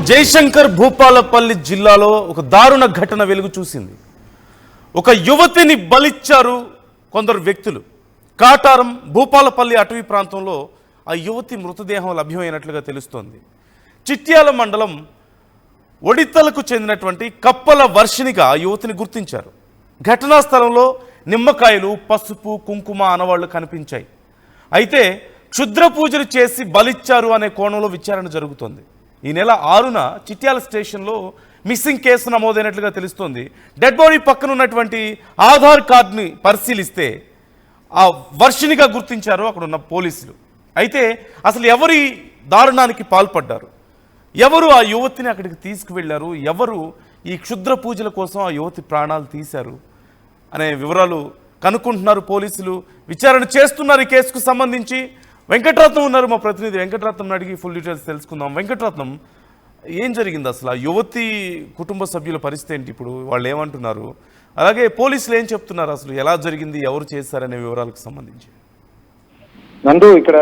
జయశంకర్ భూపాలపల్లి జిల్లాలో ఒక దారుణ ఘటన వెలుగు చూసింది. ఒక యువతిని బలిచ్చారు కొందరు వ్యక్తులు. కాటారం భూపాలపల్లి అటవీ ప్రాంతంలో ఆ యువతి మృతదేహం లభ్యమైనట్లుగా తెలుస్తోంది. చిట్యాల మండలం ఒడితలకు చెందినటువంటి కప్పల వర్షినిగా ఆ యువతిని గుర్తించారు. ఘటనా స్థలంలో నిమ్మకాయలు, పసుపు, కుంకుమ ఆనవాళ్లు కనిపించాయి. అయితే క్షుద్ర పూజలు చేసి బలిచ్చారు అనే కోణంలో విచారణ జరుగుతోంది. ఈ నెల 6న చిట్యాల స్టేషన్లో మిస్సింగ్ కేసు నమోదైనట్లుగా తెలుస్తోంది. డెడ్ బాడీ పక్కన ఉన్నటువంటి ఆధార్ కార్డుని పరిశీలిస్తే ఆ వర్షినిగా గుర్తించారు అక్కడ ఉన్న పోలీసులు. అయితే అసలు ఎవరి దారుణానికి పాల్పడ్డారు, ఎవరు ఆ యువతిని అక్కడికి తీసుకువెళ్లారు, ఎవరు ఈ క్షుద్ర పూజల కోసం ఆ యువతి ప్రాణాలు తీశారు అనే వివరాలు కనుక్కుంటున్నారు పోలీసులు. విచారణ చేస్తున్నారు ఈ కేసుకు సంబంధించి. వెంకటరత్నం ఉన్నారు, మా ప్రతినిధి వెంకటరత్నం అడిగి ఫుల్ డీటెయిల్స్ తెలుసుకుందాం. వెంకటరత్నం, ఏం జరిగింది అసలు? ఆ యువతి కుటుంబ సభ్యుల పరిస్థితి ఏంటి ఇప్పుడు? వాళ్ళు ఏమంటున్నారు? అలాగే పోలీసులు ఏం చెప్తున్నారు? అసలు ఎలా జరిగింది, ఎవరు చేశారనే వివరాలకు సంబంధించి. నందు, ఇక్కడ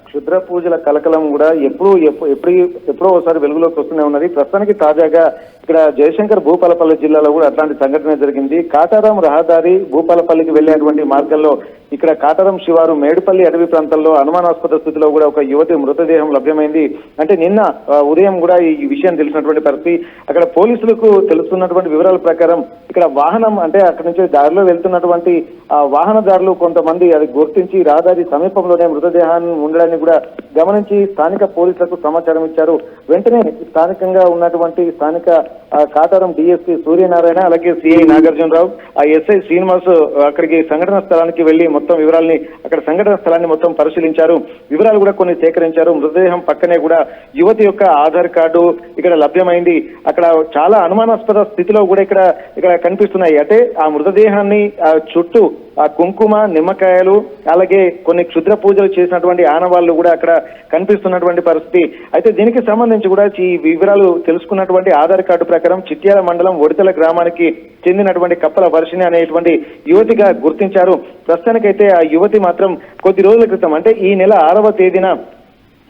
క్షుద్ర పూజల కలకలం కూడా ఎప్పుడో ఒకసారి వెలుగులోకి వస్తూనే ఉన్నది. ప్రస్తుతానికి తాజాగా ఇక్కడ జయశంకర్ భూపాలపల్లి జిల్లాలో కూడా అట్లాంటి సంఘటన జరిగింది. కాటారం రహదారి భూపాలపల్లికి వెళ్లేటువంటి మార్గంలో ఇక్కడ కాటారం శివారు మేడుపల్లి అటవీ ప్రాంతంలో అనుమానాస్పద స్థితిలో కూడా ఒక యువతి మృతదేహం లభ్యమైంది. అంటే నిన్న ఉదయం కూడా ఈ విషయం తెలిసినటువంటి పరిస్థితి. అక్కడ పోలీసులకు తెలుస్తున్నటువంటి వివరాల ప్రకారం ఇక్కడ వాహనం, అంటే అక్కడి నుంచి దారిలో వెళ్తున్నటువంటి వాహనదారులు కొంతమంది అది గుర్తించి రహదారి సమీపంలోనే మృతదేహాన్ని ఉండడాన్ని కూడా గమనించి స్థానిక పోలీసులకు సమాచారం ఇచ్చారు. వెంటనే స్థానికంగా ఉన్నటువంటి స్థానిక కాటారం డిఎస్పీ సూర్యనారాయణ, అలాగే సిఐ నాగార్జునరావు, ఆ ఎస్ఐ శ్రీనివాస్ అక్కడికి సంఘటన స్థలానికి వెళ్లి మొత్తం వివరాలని, అక్కడ సంఘటన స్థలాన్ని మొత్తం పరిశీలించారు. వివరాలు కూడా కొన్ని సేకరించారు. మృతదేహం పక్కనే కూడా యువతి యొక్క ఆధార్ కార్డు ఇక్కడ లభ్యమైంది. అక్కడ చాలా అనుమానాస్పద స్థితిలో కూడా ఇక్కడ కనిపిస్తున్నాయి. అంటే ఆ మృతదేహాన్ని చుట్టూ ఆ కుంకుమ, నిమ్మకాయలు, అలాగే కొన్ని క్షుద్ర పూజలు చేసినటువంటి ఆనవాళ్లు కూడా అక్కడ కనిపిస్తున్నటువంటి పరిస్థితి. అయితే దీనికి సంబంధించి కూడా ఈ వివరాలు తెలుసుకున్నటువంటి ఆధార్ కార్డు ప్రకారం చిట్యాల మండలం ఒడితల గ్రామానికి చెందినటువంటి కప్పల వర్షిని అనేటువంటి యువతిగా గుర్తించారు. ప్రస్తుతానికైతే ఆ యువతి మాత్రం కొద్ది రోజుల క్రితం, అంటే ఈ నెల 6వ తేదీన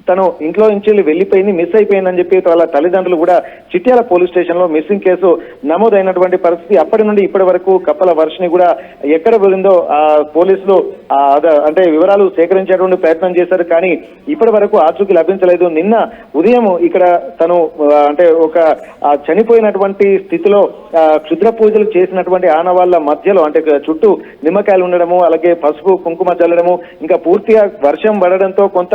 తను ఇంట్లో నుంచి వెళ్లిపోయింది, మిస్ అయిపోయిందని చెప్పి వాళ్ళ తల్లిదండ్రులు కూడా చిట్యాల పోలీస్ స్టేషన్ లో మిస్సింగ్ కేసు నమోదైనటువంటి పరిస్థితి. అప్పటి నుండి ఇప్పటి వరకు కప్పల వర్షిని కూడా ఎక్కడ వెళ్ళిందో పోలీసులు అంటే వివరాలు సేకరించేటువంటి ప్రయత్నం చేశారు. కానీ ఇప్పటి వరకు ఆచూకీ లభించలేదు. నిన్న ఉదయం ఇక్కడ తను అంటే ఒక చనిపోయినటువంటి స్థితిలో క్షుద్ర పూజలు చేసినటువంటి ఆనవాళ్ల మధ్యలో, అంటే చుట్టూ నిమ్మకాయలు ఉండడము, అలాగే పసుపు కుంకుమ చల్లడము, ఇంకా పూర్తిగా వర్షం పడడంతో కొంత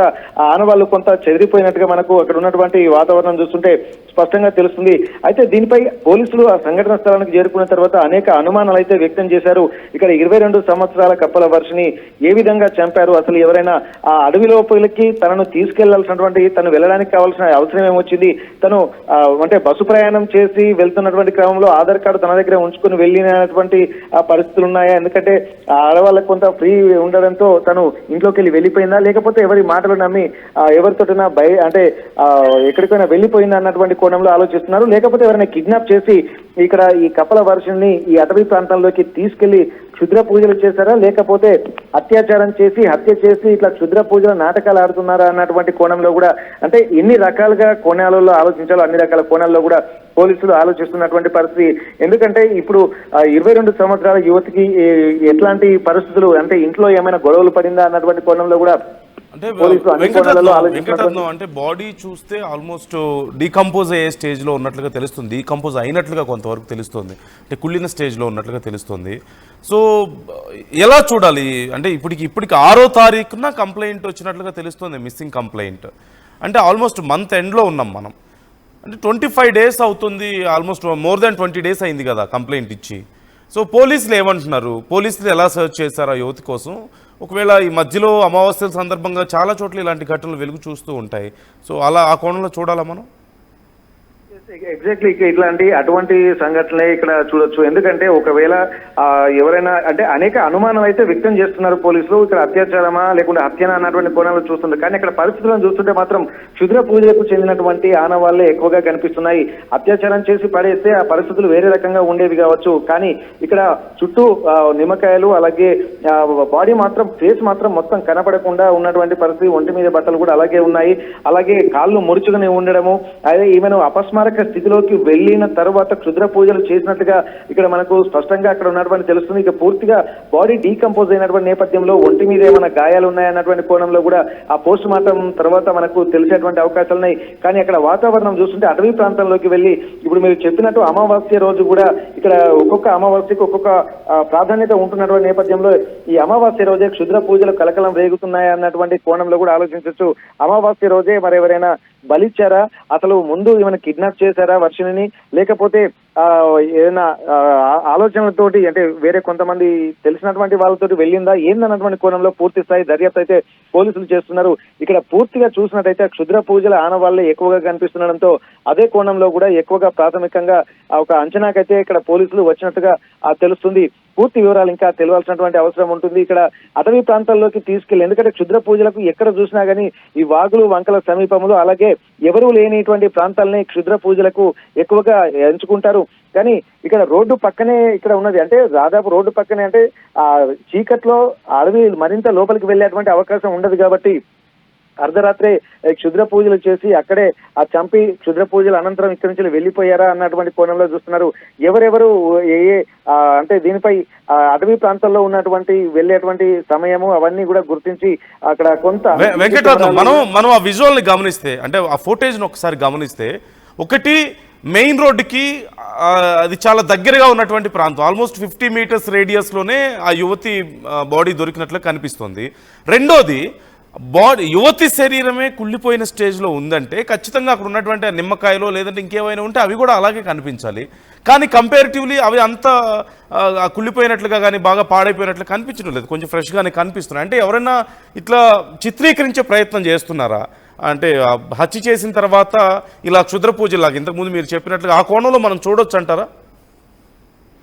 ఆనవాళ్లు కొంత చెదిరిపోయినట్టుగా మనకు అక్కడ ఉన్నటువంటి వాతావరణం చూస్తుంటే స్పష్టంగా తెలుస్తుంది. అయితే దీనిపై పోలీసులు ఆ సంఘటన స్థలానికి చేరుకున్న తర్వాత అనేక అనుమానాలు అయితే వ్యక్తం చేశారు. ఇక్కడ 22 సంవత్సరాల కప్పల వర్షిని ఏ విధంగా చంపారు, అసలు ఎవరైనా ఆ అడవి లోపలికి తనను తీసుకెళ్లాల్సినటువంటి, తను వెళ్ళడానికి కావాల్సిన అవసరం ఏమొచ్చింది, తను అంటే బస్సు ప్రయాణం చేసి వెళ్తున్నటువంటి క్రమంలో ఆధార్ కార్డు తన దగ్గర ఉంచుకుని వెళ్ళినటువంటి పరిస్థితులు ఉన్నాయా? ఎందుకంటే ఆడవాళ్ళకు కొంత ఫ్రీ ఉండడంతో తను ఇంట్లోకి వెళ్ళిపోయిందా, లేకపోతే ఎవరి మాటలు నమ్మి ఎవరితోటైనా అంటే ఎక్కడికైనా వెళ్ళిపోయిందా అన్నటువంటి కోణంలో ఆలోచిస్తున్నారు. లేకపోతే ఎవరైనా కిడ్నాప్ చేసి ఇక్కడ ఈ కప్పల వర్షిని ఈ అటవీ ప్రాంతంలోకి తీసుకెళ్లి క్షుద్ర పూజలు చేశారా, లేకపోతే అత్యాచారం చేసి హత్య చేసి ఇట్లా క్షుద్ర పూజల నాటకాలు ఆడుతున్నారా అన్నటువంటి కోణంలో కూడా, అంటే ఎన్ని రకాలుగా కోణాలలో ఆలోచించాలో అన్ని రకాల కోణాల్లో కూడా పోలీసులు ఆలోచిస్తున్నటువంటి పరిస్థితి. ఎందుకంటే ఇప్పుడు 22 సంవత్సరాల యువతికి ఎట్లాంటి పరిస్థితులు, అంటే ఇంట్లో ఏమైనా గొడవలు పడిందా అన్నటువంటి కోణంలో కూడా అంటే వెంకటరత్నం, అంటే బాడీ చూస్తే ఆల్మోస్ట్ డీకంపోజ్ అయ్యే స్టేజ్లో ఉన్నట్లుగా తెలుస్తుంది, డీకంపోజ్ అయినట్లుగా కొంతవరకు తెలుస్తుంది, అంటే కుళ్ళిన స్టేజ్లో ఉన్నట్లుగా తెలుస్తుంది. సో ఎలా చూడాలి? అంటే ఇప్పటికి 6వ తారీఖున కంప్లైంట్ వచ్చినట్లుగా తెలుస్తుంది, మిస్సింగ్ కంప్లైంట్. అంటే ఆల్మోస్ట్ మంత్ ఎండ్లో ఉన్నాం మనం, అంటే 25 డేస్ అవుతుంది, ఆల్మోస్ట్ మోర్ దాన్ 20 డేస్ అయింది కదా కంప్లైంట్ ఇచ్చి. సో పోలీసులు ఏమంటున్నారు? పోలీసులు ఎలా సర్చ్ చేశారు ఆ యువతి కోసం? ఒకవేళ ఈ మధ్యలో అమావాస్యల సందర్భంగా చాలా చోట్ల ఇలాంటి ఘటనలు వెలుగు చూస్తూ ఉంటాయి. సో అలా ఆ కోణంలో చూడాలా మనం? ఎగ్జాక్ట్లీ ఇట్లాంటి అటువంటి సంఘటనలే ఇక్కడ చూడొచ్చు. ఎందుకంటే ఒకవేళ ఎవరైనా, అంటే అనేక అనుమానాలు అయితే వ్యక్తం చేస్తున్నారు పోలీసులు, ఇక్కడ అత్యాచారమా లేకుంటే హత్యనా అన్నటువంటి కోణంలో చూస్తున్నారు. కానీ ఇక్కడ పరిస్థితులను చూస్తుంటే మాత్రం క్షుద్ర పూజలకు చెందినటువంటి ఆనవాళ్లే ఎక్కువగా కనిపిస్తున్నాయి. అత్యాచారం చేసి పడేస్తే ఆ పరిస్థితులు వేరే రకంగా ఉండేవి కావచ్చు. కానీ ఇక్కడ చుట్టూ నిమ్మకాయలు, అలాగే బాడీ మాత్రం, ఫేస్ మాత్రం మొత్తం కనపడకుండా ఉన్నటువంటి పరిస్థితి. ఒంటి మీద బట్టలు కూడా అలాగే ఉన్నాయి. అలాగే కాళ్ళు ముడుచుకుని ఉండడము, అదే ఈమెను అపస్మాత్ అపస్మారక స్థితిలోకి వెళ్ళిన తర్వాత క్షుద్ర పూజలు చేసినట్టుగా ఇక్కడ మనకు స్పష్టంగా అక్కడ ఉన్నటువంటి తెలుస్తుంది. ఇక పూర్తిగా బాడీ డీకంపోజ్ అయినటువంటి నేపథ్యంలో ఒంటి మీద ఏమైనా గాయాలు ఉన్నాయన్నటువంటి కోణంలో కూడా ఆ పోస్ట్ మార్టం తర్వాత మనకు తెలిసేటువంటి అవకాశాలు ఉన్నాయి. కానీ అక్కడ వాతావరణం చూస్తుంటే అటవీ ప్రాంతంలోకి వెళ్ళి ఇప్పుడు మీరు చెప్పినట్టు అమావాస్య రోజు కూడా ఇక్కడ ఒక్కొక్క అమావాస్యకు ఒక్కొక్క ప్రాధాన్యత ఉంటున్నటువంటి నేపథ్యంలో ఈ అమావాస్య రోజే క్షుద్ర పూజలు కలకలం రేగుతున్నాయి అన్నటువంటి కోణంలో కూడా ఆలోచించవచ్చు. అమావాస్య రోజే మరెవరైనా బలిచ్చారా, అసలు ముందు ఏమైనా కిడ్నాప్ చేశారా వర్షిణిని, లేకపోతే ఏదైనా ఆలోచనలతోటి అంటే వేరే కొంతమంది తెలిసినటువంటి వాళ్ళతోటి వెళ్ళిందా ఏందన్నటువంటి కోణంలో పూర్తి స్థాయి దర్యాప్తు అయితే పోలీసులు చేస్తున్నారు. ఇక్కడ పూర్తిగా చూసినట్టయితే క్షుద్ర పూజల ఆనవాళ్లే ఎక్కువగా కనిపిస్తుండడంతో అదే కోణంలో కూడా ఎక్కువగా ప్రాథమికంగా ఒక అంచనాకైతే ఇక్కడ పోలీసులు వచ్చినట్టుగా తెలుస్తుంది. పూర్తి వివరాలు ఇంకా తెలియాల్సినటువంటి అవసరం ఉంటుంది. ఇక్కడ అటవీ ప్రాంతాల్లోకి తీసుకెళ్లి, ఎందుకంటే క్షుద్ర పూజలకు ఎక్కడ చూసినా గానీ ఈ వాగులు వంకల సమీపంలో అలాగే ఎవరూ లేనిటువంటి ప్రాంతాలని క్షుద్ర పూజలకు ఎక్కువగా ఎంచుకుంటారు. కానీ ఇక్కడ రోడ్డు పక్కనే ఇక్కడ ఉన్నది, అంటే దాదాపు రోడ్డు పక్కనే, అంటే ఆ చీకట్లో అడవి మరింత లోపలికి వెళ్ళేటువంటి అవకాశం ఉండదు కాబట్టి అర్ధరాత్రే క్షుద్ర పూజలు చేసి అక్కడే చంపి క్షుద్ర పూజల అనంతరం ఇక్కడి నుంచి వెళ్ళిపోయారా అన్నటువంటి కోణంలో చూస్తున్నారు. ఎవరెవరు అంటే దీనిపై అటవీ ప్రాంతాల్లో ఉన్నటువంటి వెళ్ళేటువంటి సమయము అవన్నీ కూడా గుర్తించి అక్కడ కొంత వెంకటరత్నం మనం ఆ విజువల్ ని గమనిస్తే, అంటే ఆ ఫుటేజ్ ను ఒకసారి గమనిస్తే, ఒకటి మెయిన్ రోడ్డుకి అది చాలా దగ్గరగా ఉన్నటువంటి ప్రాంతం, ఆల్మోస్ట్ 50 మీటర్స్ రేడియస్లోనే ఆ యువతి బాడీ దొరికినట్లు కనిపిస్తుంది. రెండోది యువతి శరీరమే కుళ్ళిపోయిన స్టేజ్లో ఉందంటే ఖచ్చితంగా అక్కడ ఉన్నటువంటి నిమ్మకాయలో లేదంటే ఇంకేమైనా ఉంటే అవి కూడా అలాగే కనిపించాలి. కానీ కంపారిటివ్లీ అవి అంత కుళ్ళిపోయినట్లుగా కానీ బాగా పాడైపోయినట్లు కనిపించడం లేదు, కొంచెం ఫ్రెష్గానే కనిపిస్తున్నాయి. అంటే ఎవరైనా ఇట్లా చిత్రీకరించే ప్రయత్నం చేస్తున్నారా? అంటే హత్య చేసిన తర్వాత ఇలా క్షుద్ర పూజలాగా ఇంతకుముందు మీరు చెప్పినట్లుగా ఆ కోణంలో మనం చూడొచ్చు అంటారా?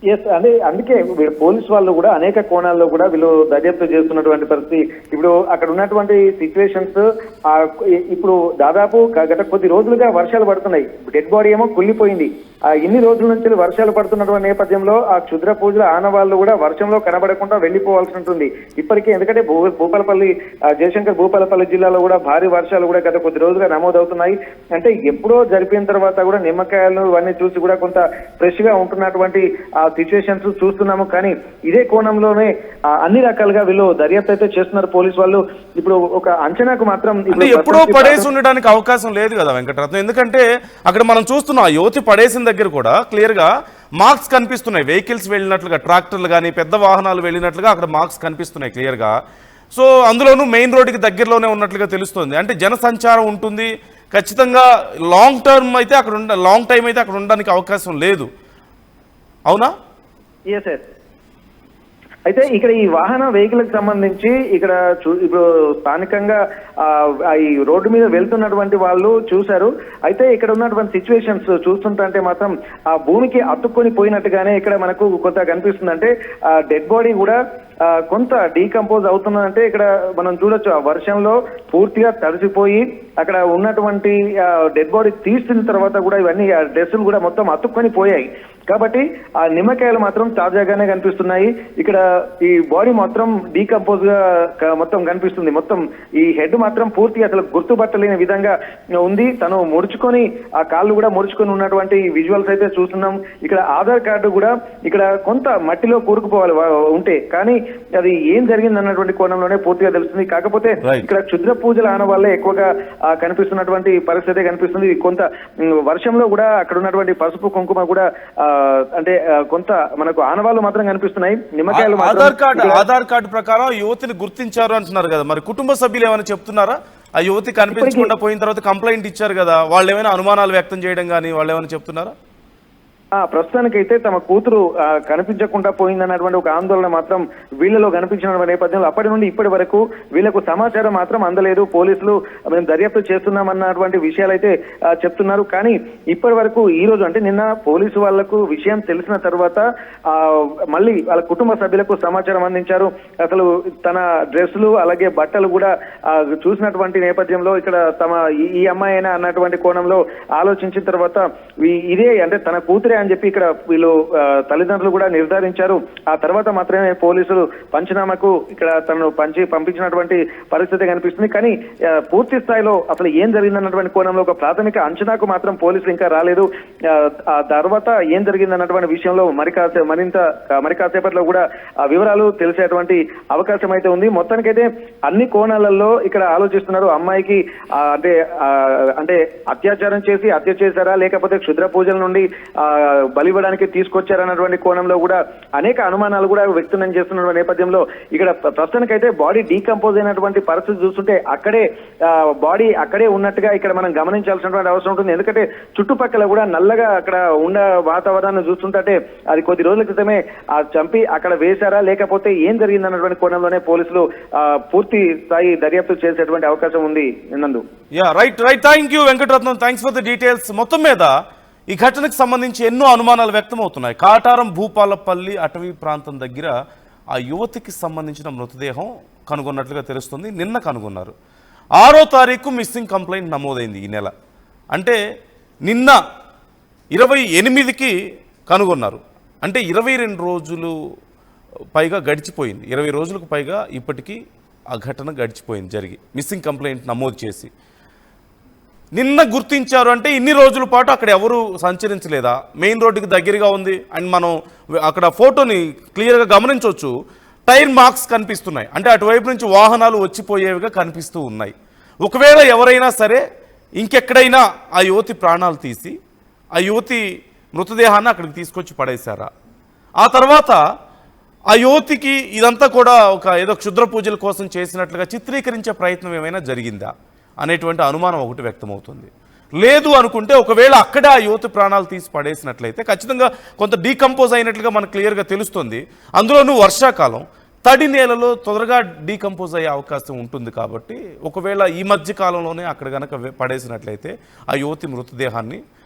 ఎస్, అదే అందుకే పోలీసు వాళ్ళు కూడా అనేక కోణాల్లో కూడా వీళ్ళు దర్యాప్తు చేస్తున్నటువంటి పరిస్థితి. ఇప్పుడు అక్కడ ఉన్నటువంటి సిచ్యువేషన్స్ ఇప్పుడు దాదాపు గత కొద్ది రోజులుగా వర్షాలు పడుతున్నాయి, డెడ్ బాడీ ఏమో కుళ్ళిపోయింది. ఇన్ని రోజుల నుంచి వర్షాలు పడుతున్నటువంటి నేపథ్యంలో ఆ క్షుద్ర పూజల ఆనవాళ్లు కూడా వర్షంలో కనబడకుండా వెళ్లిపోవాల్సి ఉంటుంది ఇప్పటికే. ఎందుకంటే భూపాలపల్లి జయశంకర్ భూపాలపల్లి జిల్లాలో కూడా భారీ వర్షాలు కూడా గత కొద్ది రోజులుగా నమోదవుతున్నాయి. అంటే ఎప్పుడో జరిపిన తర్వాత కూడా నిమ్మకాయలు ఇవన్నీ చూసి కూడా కొంత ఫ్రెష్ గా ఉంటున్నటువంటి సిచ్యువేషన్స్ చూస్తున్నాము. కానీ ఇదే కోణంలోనే అన్ని రకాలుగా వీళ్ళు దర్యాప్తు అయితే చేస్తున్నారు పోలీసు వాళ్ళు. ఇప్పుడు ఒక అంచనాకు మాత్రం ఎప్పుడో పడేసి ఉండడానికి అవకాశం లేదు కదా వెంకటరత్నం, ఎందుకంటే అక్కడ మనం చూస్తున్నాం ఆ యువతి పడేసిన దగ్గర కూడా క్లియర్ గా మార్క్స్ కనిపిస్తున్నాయి, వెహికల్స్ వెళ్ళినట్లుగా, ట్రాక్టర్లు కానీ పెద్ద వాహనాలు వెళ్ళినట్లుగా అక్కడ మార్క్స్ కనిపిస్తున్నాయి క్లియర్ గా. సో అందులోనూ మెయిన్ రోడ్డుకి దగ్గరలోనే ఉన్నట్లుగా తెలుస్తుంది. అంటే జనసంచారం ఉంటుంది ఖచ్చితంగా. లాంగ్ టైం అయితే అక్కడ ఉండడానికి అవకాశం లేదు, అవునా? అయితే ఇక్కడ ఈ వాహన వెహికల్కి సంబంధించి ఇక్కడ ఇప్పుడు స్థానికంగా ఈ రోడ్డు మీద వెళ్తున్నటువంటి వాళ్ళు చూశారు. అయితే ఇక్కడ ఉన్నటువంటి సిచ్యువేషన్స్ చూస్తుంటే మాత్రం ఆ భూమికి అతుక్కొని పోయినట్టుగానే ఇక్కడ మనకు కొంత కనిపిస్తుంది. అంటే డెడ్ బాడీ కూడా కొంత డీకంపోజ్ అవుతున్నదంటే ఇక్కడ మనం చూడొచ్చు ఆ వర్షంలో పూర్తిగా తడిసిపోయి అక్కడ ఉన్నటువంటి డెడ్ బాడీ తీసిన తర్వాత కూడా ఇవన్నీ డ్రెస్సులు కూడా మొత్తం అతుక్కొని పోయాయి. కాబట్టి ఆ నిమ్మకాయలు మాత్రం తాజాగానే కనిపిస్తున్నాయి. ఇక్కడ ఈ బాడీ మాత్రం డీకంపోజ్ గా మొత్తం కనిపిస్తుంది. మొత్తం ఈ హెడ్ మాత్రం పూర్తిగా అసలు గుర్తుపట్టలేని విధంగా ఉంది. తను ముడుచుకొని ఆ కాళ్ళు కూడా ముడుచుకొని ఉన్నటువంటి విజువల్స్ అయితే చూస్తున్నాం. ఇక్కడ ఆధార్ కార్డు కూడా ఇక్కడ కొంత మట్టిలో కూరుకుపోవాలి ఉంటే, కానీ అది ఏం జరిగింది అన్నటువంటి కోణంలోనే పూర్తిగా తెలుస్తుంది. కాకపోతే ఇక్కడ క్షుద్ర పూజల ఆనవాళ్లే ఎక్కువగా కనిపిస్తున్నటువంటి పరిస్థితి కనిపిస్తుంది. కొంత వర్షంలో కూడా అక్కడ ఉన్నటువంటి పసుపు కుంకుమ కూడా అంటే కొంత మనకు ఆనవాళ్లు మాత్రం కనిపిస్తున్నాయి. నిమ్మకాయలు ఆధార్ కార్డు ప్రకారం యువతిని గుర్తించారు అంటున్నారు కదా, మరి కుటుంబ సభ్యులు ఏమైనా చెప్తున్నారా? ఆ యువతి కనిపించకుండా పోయిన తర్వాత కంప్లైంట్ ఇచ్చారు కదా, వాళ్ళు ఏమైనా అనుమానాలు వ్యక్తం చేయడం కానీ వాళ్ళు ఏమైనా చెప్తున్నారా? ప్రస్తుతానికైతే తమ కూతురు కనిపించకుండా పోయిందన్నటువంటి ఒక ఆందోళన మాత్రం వీళ్ళలో కనిపించిన నేపథ్యంలో అప్పటి నుండి ఇప్పటి వరకు వీళ్ళకు సమాచారం మాత్రం అందలేదు. పోలీసులు మేము దర్యాప్తు చేస్తున్నామన్నటువంటి విషయాలు అయితే చెప్తున్నారు. కానీ ఇప్పటి వరకు ఈ రోజు అంటే నిన్న పోలీసు వాళ్లకు విషయం తెలిసిన తర్వాత మళ్ళీ వాళ్ళ కుటుంబ సభ్యులకు సమాచారం అందించారు. అసలు తన డ్రెస్సులు అలాగే బట్టలు కూడా చూసినటువంటి నేపథ్యంలో ఇక్కడ తమ ఈ అమ్మాయి అయినా అన్నటువంటి కోణంలో ఆలోచించిన తర్వాత ఇదే అంటే తన కూతురే అని చెప్పి ఇక్కడ వీళ్ళు తల్లిదండ్రులు కూడా నిర్ధారించారు. ఆ తర్వాత మాత్రమే పోలీసులు పంచనామాకు ఇక్కడ తనను పంపించినటువంటి పరిస్థితి కనిపిస్తుంది. కానీ పూర్తి స్థాయిలో అసలు ఏం జరిగిందన్నటువంటి కోణంలో ఒక ప్రాథమిక అంచనాకు మాత్రం పోలీసులు ఇంకా రాలేదు. ఆ తర్వాత ఏం జరిగిందన్నటువంటి విషయంలో మరి కాసేపట్లో కూడా ఆ వివరాలు తెలిసేటువంటి అవకాశం అయితే ఉంది. మొత్తానికైతే అన్ని కోణాలలో ఇక్కడ ఆలోచిస్తున్నారు. అమ్మాయికి అంటే అత్యాచారం చేసి హత్య చేశారా, లేకపోతే క్షుద్ర పూజల నుండి బలివ్వడానికి తీసుకొచ్చారన్నటువంటి కోణంలో కూడా అనేక అనుమానాలు కూడా వ్యక్తం చేస్తున్న నేపథ్యంలో ఇక్కడ ప్రస్తుతానికైతే బాడీ డీకంపోజ్ అయినటువంటి పరిస్థితి చూస్తుంటే బాడీ అక్కడే ఉన్నట్టుగా ఇక్కడ మనం గమనించాల్సినటువంటి అవసరం ఉంటుంది. ఎందుకంటే చుట్టుపక్కల కూడా నల్లగా అక్కడ ఉన్న వాతావరణాన్ని చూస్తుంటే అది కొద్ది రోజుల క్రితమే చంపి అక్కడ వేశారా, లేకపోతే ఏం జరిగిందన్నటువంటి కోణంలోనే పోలీసులు పూర్తి స్థాయి దర్యాప్తు చేసేటువంటి అవకాశం ఉంది. నందు right thank you Venkataratnam, thanks for the details. మొత్తం మీద ఈ ఘటనకు సంబంధించి ఎన్నో అనుమానాలు వ్యక్తం అవుతున్నాయి. కాటారం భూపాలపల్లి అటవీ ప్రాంతం దగ్గర ఆ యువతికి సంబంధించిన మృతదేహం కనుగొన్నట్లుగా తెలుస్తుంది. నిన్న కనుగొన్నారు. 6వ తారీఖు మిస్సింగ్ కంప్లైంట్ నమోదైంది ఈ నెల. అంటే నిన్న 28కి కనుగొన్నారు. అంటే 22 రోజులు పైగా గడిచిపోయింది. 20 రోజులకు పైగా ఇప్పటికీ ఆ ఘటన గడిచిపోయింది జరిగి మిస్సింగ్ కంప్లైంట్ నమోదు చేసి. నిన్న గుర్తించారు అంటే ఇన్ని రోజుల పాటు అక్కడ ఎవరు సంచరించలేదా? మెయిన్ రోడ్డుకి దగ్గరగా ఉంది అండ్ మనం అక్కడ ఫోటోని క్లియర్గా గమనించవచ్చు. టైర్ మార్క్స్ కనిపిస్తున్నాయి. అంటే అటువైపు నుంచి వాహనాలు వచ్చిపోయేవిగా కనిపిస్తూ ఉన్నాయి. ఒకవేళ ఎవరైనా సరే ఇంకెక్కడైనా ఆ యువతి ప్రాణాలు తీసి ఆ యువతి మృతదేహాన్ని అక్కడికి తీసుకొచ్చి పడేశారా? ఆ తర్వాత ఆ యువతికి ఇదంతా కూడా ఏదో క్షుద్ర పూజల కోసం చేసినట్లుగా చిత్రీకరించే ప్రయత్నం ఏమైనా జరిగిందా అనేటువంటి అనుమానం ఒకటి వ్యక్తమవుతుంది. లేదు అనుకుంటే ఒకవేళ అక్కడే ఆ యువతి ప్రాణాలు తీసి పడేసినట్లయితే ఖచ్చితంగా కొంత డీకంపోజ్ అయినట్లుగా మనకు క్లియర్గా తెలుస్తుంది. అందులోనూ వర్షాకాలం తడి నేలలో తొందరగా డీకంపోజ్ అయ్యే అవకాశం ఉంటుంది. కాబట్టి ఒకవేళ ఈ మధ్య కాలంలోనే అక్కడ కనుక పడేసినట్లయితే ఆ యువతి మృతదేహాన్ని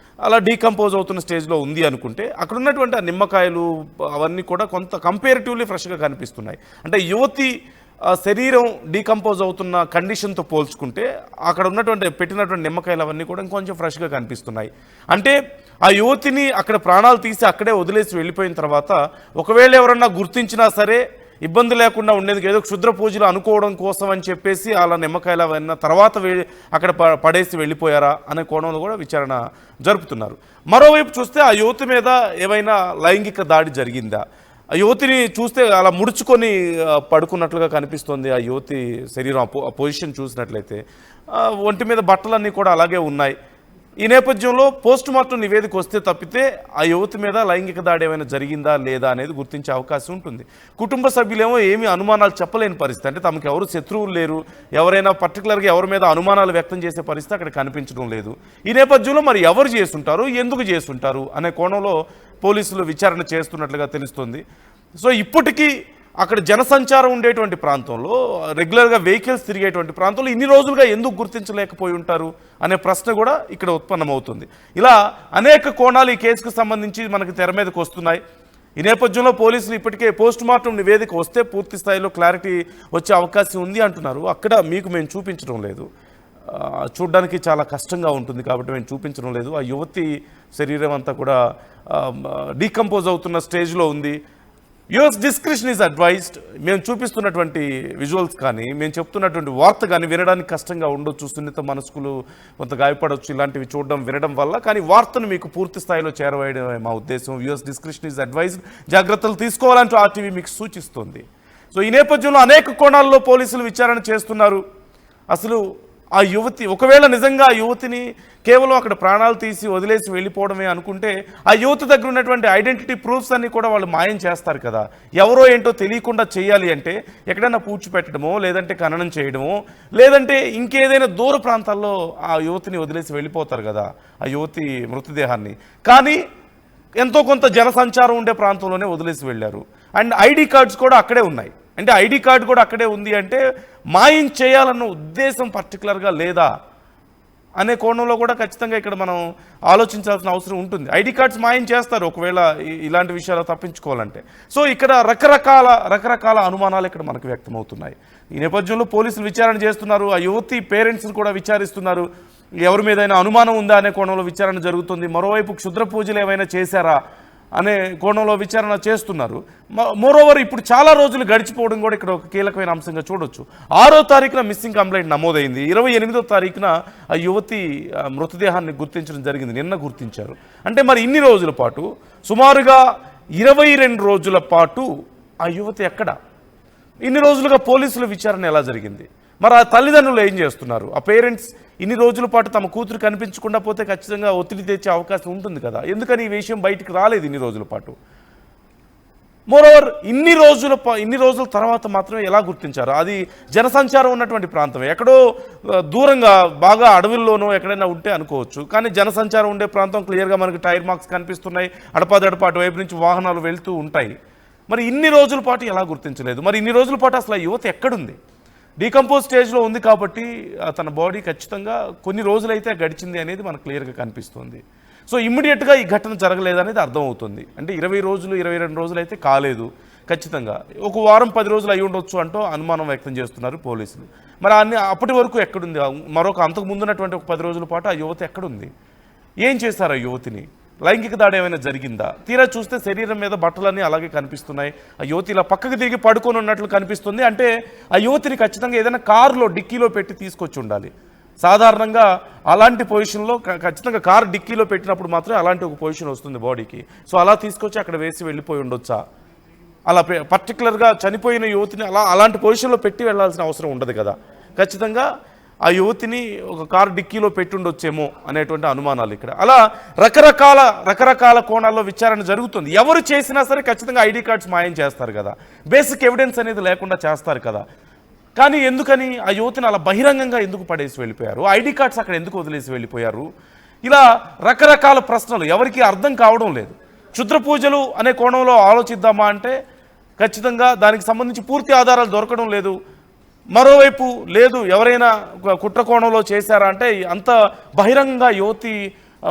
అలా డీకంపోజ్ అవుతున్న స్టేజ్లో ఉంది అనుకుంటే అక్కడ ఉన్నటువంటి ఆ నిమ్మకాయలు అవన్నీ కూడా కొంత కంపేరిటివ్లీ ఫ్రెష్గా కనిపిస్తున్నాయి. అంటే యువతి శరీరం డీకంపోజ్ అవుతున్న కండిషన్తో పోల్చుకుంటే అక్కడ ఉన్నటువంటి పెట్టినటువంటి నిమ్మకాయలు అవన్నీ కూడా ఇంకొంచెం ఫ్రెష్గా కనిపిస్తున్నాయి. అంటే ఆ యువతిని అక్కడ ప్రాణాలు తీసి అక్కడే వదిలేసి వెళ్ళిపోయిన తర్వాత ఒకవేళ ఎవరన్నా గుర్తించినా సరే ఇబ్బంది లేకుండా ఉండేది ఏదో క్షుద్ర పూజలు అనుకోవడం కోసం అని చెప్పేసి అలా నిమ్మకాయలు అవన్నీ తర్వాత అక్కడ పడేసి వెళ్ళిపోయారా అనే కోణంలో కూడా విచారణ జరుపుతున్నారు. మరోవైపు చూస్తే ఆ యువతి మీద ఏమైనా లైంగిక దాడి జరిగిందా? ఆ యువతిని చూస్తే అలా ముడుచుకొని పడుకున్నట్లుగా కనిపిస్తుంది. ఆ యువతి శరీరం పొజిషన్ చూసినట్లయితే ఒంటి మీద బట్టలన్నీ కూడా అలాగే ఉన్నాయి. ఈ నేపథ్యంలో పోస్ట్ మార్టం నివేదిక వస్తే తప్పితే ఆ యువతి మీద లైంగిక దాడి ఏమైనా జరిగిందా లేదా అనేది గుర్తించే అవకాశం ఉంటుంది. కుటుంబ సభ్యులేమో ఏమీ అనుమానాలు చెప్పలేని పరిస్థితి. అంటే తమకు ఎవరు శత్రువులు లేరు, ఎవరైనా పర్టికులర్గా ఎవరి మీద అనుమానాలు వ్యక్తం చేసే పరిస్థితి అక్కడ కనిపించడం లేదు. ఈ నేపథ్యంలో మరి ఎవరు చేస్తుంటారు, ఎందుకు చేస్తుంటారు అనే కోణంలో పోలీసులు విచారణ చేస్తున్నట్లుగా తెలుస్తుంది. సో ఇప్పటికీ అక్కడ జనసంచారం ఉండేటువంటి ప్రాంతంలో రెగ్యులర్గా వెహికల్స్ తిరిగేటువంటి ప్రాంతంలో ఇన్ని రోజులుగా ఎందుకు గుర్తించలేకపోయి ఉంటారు అనే ప్రశ్న కూడా ఇక్కడ ఉత్పన్నమవుతుంది. ఇలా అనేక కోణాలు ఈ కేసుకు సంబంధించి మనకి తెర మీదకి వస్తున్నాయి. ఈ నేపథ్యంలో పోలీసులు ఇప్పటికే పోస్ట్ మార్టం నివేదిక వస్తే పూర్తి స్థాయిలో క్లారిటీ వచ్చే అవకాశం ఉంది అంటున్నారు. అక్కడ మీకు మేము చూపించడం లేదు, చూడడానికి చాలా కష్టంగా ఉంటుంది కాబట్టి మేము చూపించడం లేదు. ఆ యువతి శరీరం అంతా కూడా డీకంపోజ్ అవుతున్న స్టేజ్లో ఉంది. Yours description is advised. మేము చూపిస్తున్నటువంటి విజువల్స్ కానీ మేము చెప్తున్నటువంటి వార్త కానీ వినడానికి కష్టంగా ఉండొచ్చు, సున్నిత మనస్కులు కొంత గాయపడవచ్చు ఇలాంటివి చూడడం వినడం వల్ల. కానీ వార్తను మీకు పూర్తి స్థాయిలో చేరవేయడమే మా ఉద్దేశం. Yours description is advised. జాగ్రత్తలు తీసుకోవాలంటూ RTV మీకు సూచిస్తుంది. సో ఈ నేపథ్యంలో అనేక కోణాల్లో పోలీసులు విచారణ చేస్తున్నారు. అసలు ఆ యువతి ఒకవేళ నిజంగా ఆ యువతిని కేవలం అక్కడ ప్రాణాలు తీసి వదిలేసి వెళ్ళిపోవడమే అనుకుంటే ఆ యువతి దగ్గర ఉన్నటువంటి ఐడెంటిటీ ప్రూఫ్స్ అన్ని కూడా వాళ్ళు మాయం చేస్తారు కదా. ఎవరో ఏంటో తెలియకుండా చేయాలి అంటే ఎక్కడైనా పూడ్చిపెట్టడమో లేదంటే ఖననం చేయడమో లేదంటే ఇంకేదైనా దూర ప్రాంతాల్లో ఆ యువతిని వదిలేసి వెళ్ళిపోతారు కదా ఆ యువతి మృతదేహాన్ని. కానీ ఎంతో కొంత జనసంచారం ఉండే ప్రాంతంలోనే వదిలేసి వెళ్ళారు. అండ్ ఐడి కార్డ్స్ కూడా అక్కడే ఉన్నాయి. అంటే ఐడి కార్డు కూడా అక్కడే ఉంది అంటే మాయం చేయాలన్న ఉద్దేశం పర్టికులర్గా లేదా అనే కోణంలో కూడా ఖచ్చితంగా ఇక్కడ మనం ఆలోచించాల్సిన అవసరం ఉంటుంది. ఐడి కార్డ్స్ మాయం చేస్తారు ఒకవేళ ఇలాంటి విషయాలు తప్పించుకోవాలంటే. సో ఇక్కడ రకరకాల అనుమానాలు ఇక్కడ మనకు వ్యక్తమవుతున్నాయి. ఈ నేపథ్యంలో పోలీసులు విచారణ చేస్తున్నారు. ఆ యువతి పేరెంట్స్ని కూడా విచారిస్తున్నారు. ఎవరి మీదైనా అనుమానం ఉందా అనే కోణంలో విచారణ జరుగుతుంది. మరోవైపు క్షుద్ర పూజలు ఏమైనా చేశారా అనే కోణంలో విచారణ చేస్తున్నారు. మోరోవర్ ఇప్పుడు చాలా రోజులు గడిచిపోవడం కూడా ఇక్కడ ఒక కీలకమైన అంశంగా చూడొచ్చు. 6వ తారీఖున మిస్సింగ్ కంప్లైంట్ నమోదైంది. 28వ తారీఖున ఆ యువతి మృతదేహాన్ని గుర్తించడం జరిగింది. నిన్న గుర్తించారు. అంటే మరి ఇన్ని రోజుల పాటు సుమారుగా 22 రోజుల పాటు ఆ యువతి ఎక్కడ? ఇన్ని రోజులుగా పోలీసుల విచారణ ఎలా జరిగింది? మరి ఆ తల్లిదండ్రులు ఏం చేస్తున్నారు? ఆ పేరెంట్స్ ఇన్ని రోజుల పాటు తమ కూతురు కనిపించకుండా పోతే ఖచ్చితంగా ఒత్తిడి తెచ్చే అవకాశం ఉంటుంది కదా. ఎందుకని ఈ విషయం బయటికి రాలేదు ఇన్ని రోజుల పాటు? మోరోవర్ ఇన్ని రోజుల తర్వాత మాత్రమే ఎలా గుర్తించారు? అది జనసంచారం ఉన్నటువంటి ప్రాంతం, ఎక్కడో దూరంగా బాగా అడవుల్లోనో ఎక్కడైనా ఉంటే అనుకోవచ్చు. కానీ జనసంచారం ఉండే ప్రాంతం, క్లియర్గా మనకి టైర్ మార్క్స్ కనిపిస్తున్నాయి, అడపాదడపాటు వైపు నుంచి వాహనాలు వెళ్తూ ఉంటాయి. మరి ఇన్ని రోజుల పాటు ఎలా గుర్తించలేదు? మరి ఇన్ని రోజుల పాటు అసలు ఆ యువత ఎక్కడుంది? డీకంపోజ్ స్టేజ్లో ఉంది కాబట్టి తన బాడీ ఖచ్చితంగా కొన్ని రోజులైతే గడిచింది అనేది మనకు క్లియర్గా కనిపిస్తుంది. సో ఇమ్మీడియట్గా ఈ ఘటన జరగలేదనేది అర్థమవుతుంది. అంటే 20 రోజులు 22 రోజులు అయితే కాలేదు, ఖచ్చితంగా ఒక వారం 10 రోజులు అయి ఉండొచ్చు అంటూ అనుమానం వ్యక్తం చేస్తున్నారు పోలీసులు. మరి అప్పటి వరకు ఎక్కడుంది? మరొక అంతకు ముందున్నటువంటి ఒక 10 రోజుల పాటు ఆ యువత ఎక్కడుంది? ఏం చేశారు ఆ యువతిని? లైంగిక దాడి ఏమైనా జరిగిందా? తీరా చూస్తే శరీరం మీద బట్టలన్నీ అలాగే కనిపిస్తున్నాయి. ఆ యువతి ఇలా పక్కకు తిరిగి పడుకొని ఉన్నట్లు కనిపిస్తుంది. అంటే ఆ యువతిని ఖచ్చితంగా ఏదైనా కారులో డిక్కీలో పెట్టి తీసుకొచ్చి ఉండాలి. సాధారణంగా అలాంటి పొజిషన్లో ఖచ్చితంగా కారు డిక్కీలో పెట్టినప్పుడు మాత్రమే అలాంటి ఒక పొజిషన్ వస్తుంది బాడీకి. సో అలా తీసుకొచ్చి అక్కడ వేసి వెళ్ళిపోయి ఉండొచ్చా? అలా పర్టికులర్గా చనిపోయిన యువతిని అలాంటి పొజిషన్లో పెట్టి వెళ్ళాల్సిన అవసరం ఉండదు కదా. ఖచ్చితంగా ఆ యువతిని ఒక కారు డిక్కీలో పెట్టుండొచ్చేమో అనేటువంటి అనుమానాలు ఇక్కడ. అలా రకరకాల కోణాల్లో విచారణ జరుగుతుంది. ఎవరు చేసినా సరే ఖచ్చితంగా ఐడి కార్డ్స్ మాయం చేస్తారు కదా, బేసిక్ ఎవిడెన్స్ అనేది లేకుండా చేస్తారు కదా. కానీ ఎందుకని ఆ యువతిని అలా బహిరంగంగా ఎందుకు పడేసి వెళ్ళిపోయారు? ఐడి కార్డ్స్ అక్కడ ఎందుకు వదిలేసి వెళ్ళిపోయారు? ఇలా రకరకాల ప్రశ్నలు ఎవరికి అర్థం కావడం లేదు. క్షుద్ర పూజలు అనే కోణంలో ఆలోచిద్దామా అంటే ఖచ్చితంగా దానికి సంబంధించి పూర్తి ఆధారాలు దొరకడం లేదు. మరోవైపు లేదు, ఎవరైనా కుట్ర కోణంలో చేశారా అంటే అంత బహిరంగంగా యువతి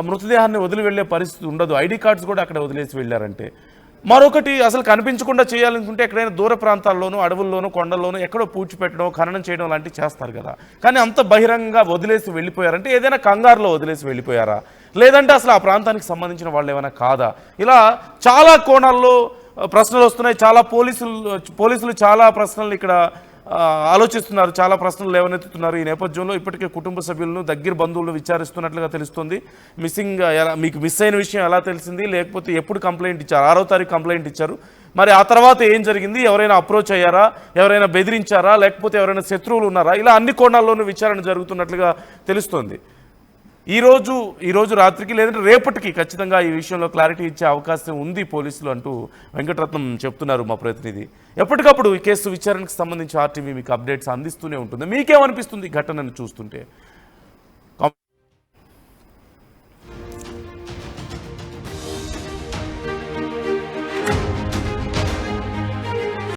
మృతదేహాన్ని వదిలి వెళ్ళే పరిస్థితి ఉండదు. ఐడి కార్డ్స్ కూడా అక్కడ వదిలేసి వెళ్ళారంటే. మరొకటి, అసలు కనిపించకుండా చేయాలనుకుంటే ఎక్కడైనా దూర ప్రాంతాల్లోనూ, అడవుల్లోనూ, కొండల్లోనూ ఎక్కడో పూడ్చిపెట్టడం, ఖననం చేయడం లాంటివి చేస్తారు కదా. కానీ అంత బహిరంగంగా వదిలేసి వెళ్ళిపోయారంటే ఏదైనా కంగారులో వదిలేసి వెళ్ళిపోయారా, లేదంటే అసలు ఆ ప్రాంతానికి సంబంధించిన వాళ్ళు ఏమైనా కాదా? ఇలా చాలా కోణాల్లో ప్రశ్నలు వస్తున్నాయి. చాలా పోలీసులు చాలా ప్రశ్నలు ఇక్కడ ఆలోచిస్తున్నారు, చాలా ప్రశ్నలు లేవనెత్తుతున్నారు. ఈ నేపథ్యంలో ఇప్పటికే కుటుంబ సభ్యులను, దగ్గర బంధువులను విచారిస్తున్నట్లుగా తెలుస్తుంది. మీకు మిస్ అయిన విషయం ఎలా తెలిసింది, లేకపోతే ఎప్పుడు కంప్లైంట్ ఇచ్చారు? 6వ తారీఖు కంప్లైంట్ ఇచ్చారు. మరి ఆ తర్వాత ఏం జరిగింది? ఎవరైనా అప్రోచ్ అయ్యారా, ఎవరైనా బెదిరించారా, లేకపోతే ఎవరైనా శత్రువులు ఉన్నారా? ఇలా అన్ని కోణాల్లోనూ విచారణ జరుగుతున్నట్లుగా తెలుస్తోంది. ఈ రోజు రాత్రికి లేదంటే రేపటికి ఖచ్చితంగా ఈ విషయంలో క్లారిటీ ఇచ్చే అవకాశం ఉంది పోలీసులు అంటూ వెంకటరత్నం చెప్తున్నారు మా ప్రతినిధి. ఎప్పటికప్పుడు ఈ కేసు విచారణకు సంబంధించి ఆర్టీవీ మీకు అప్డేట్స్ అందిస్తూనే ఉంటుంది. మీకేమనిపిస్తుంది ఈ ఘటనను చూస్తుంటే?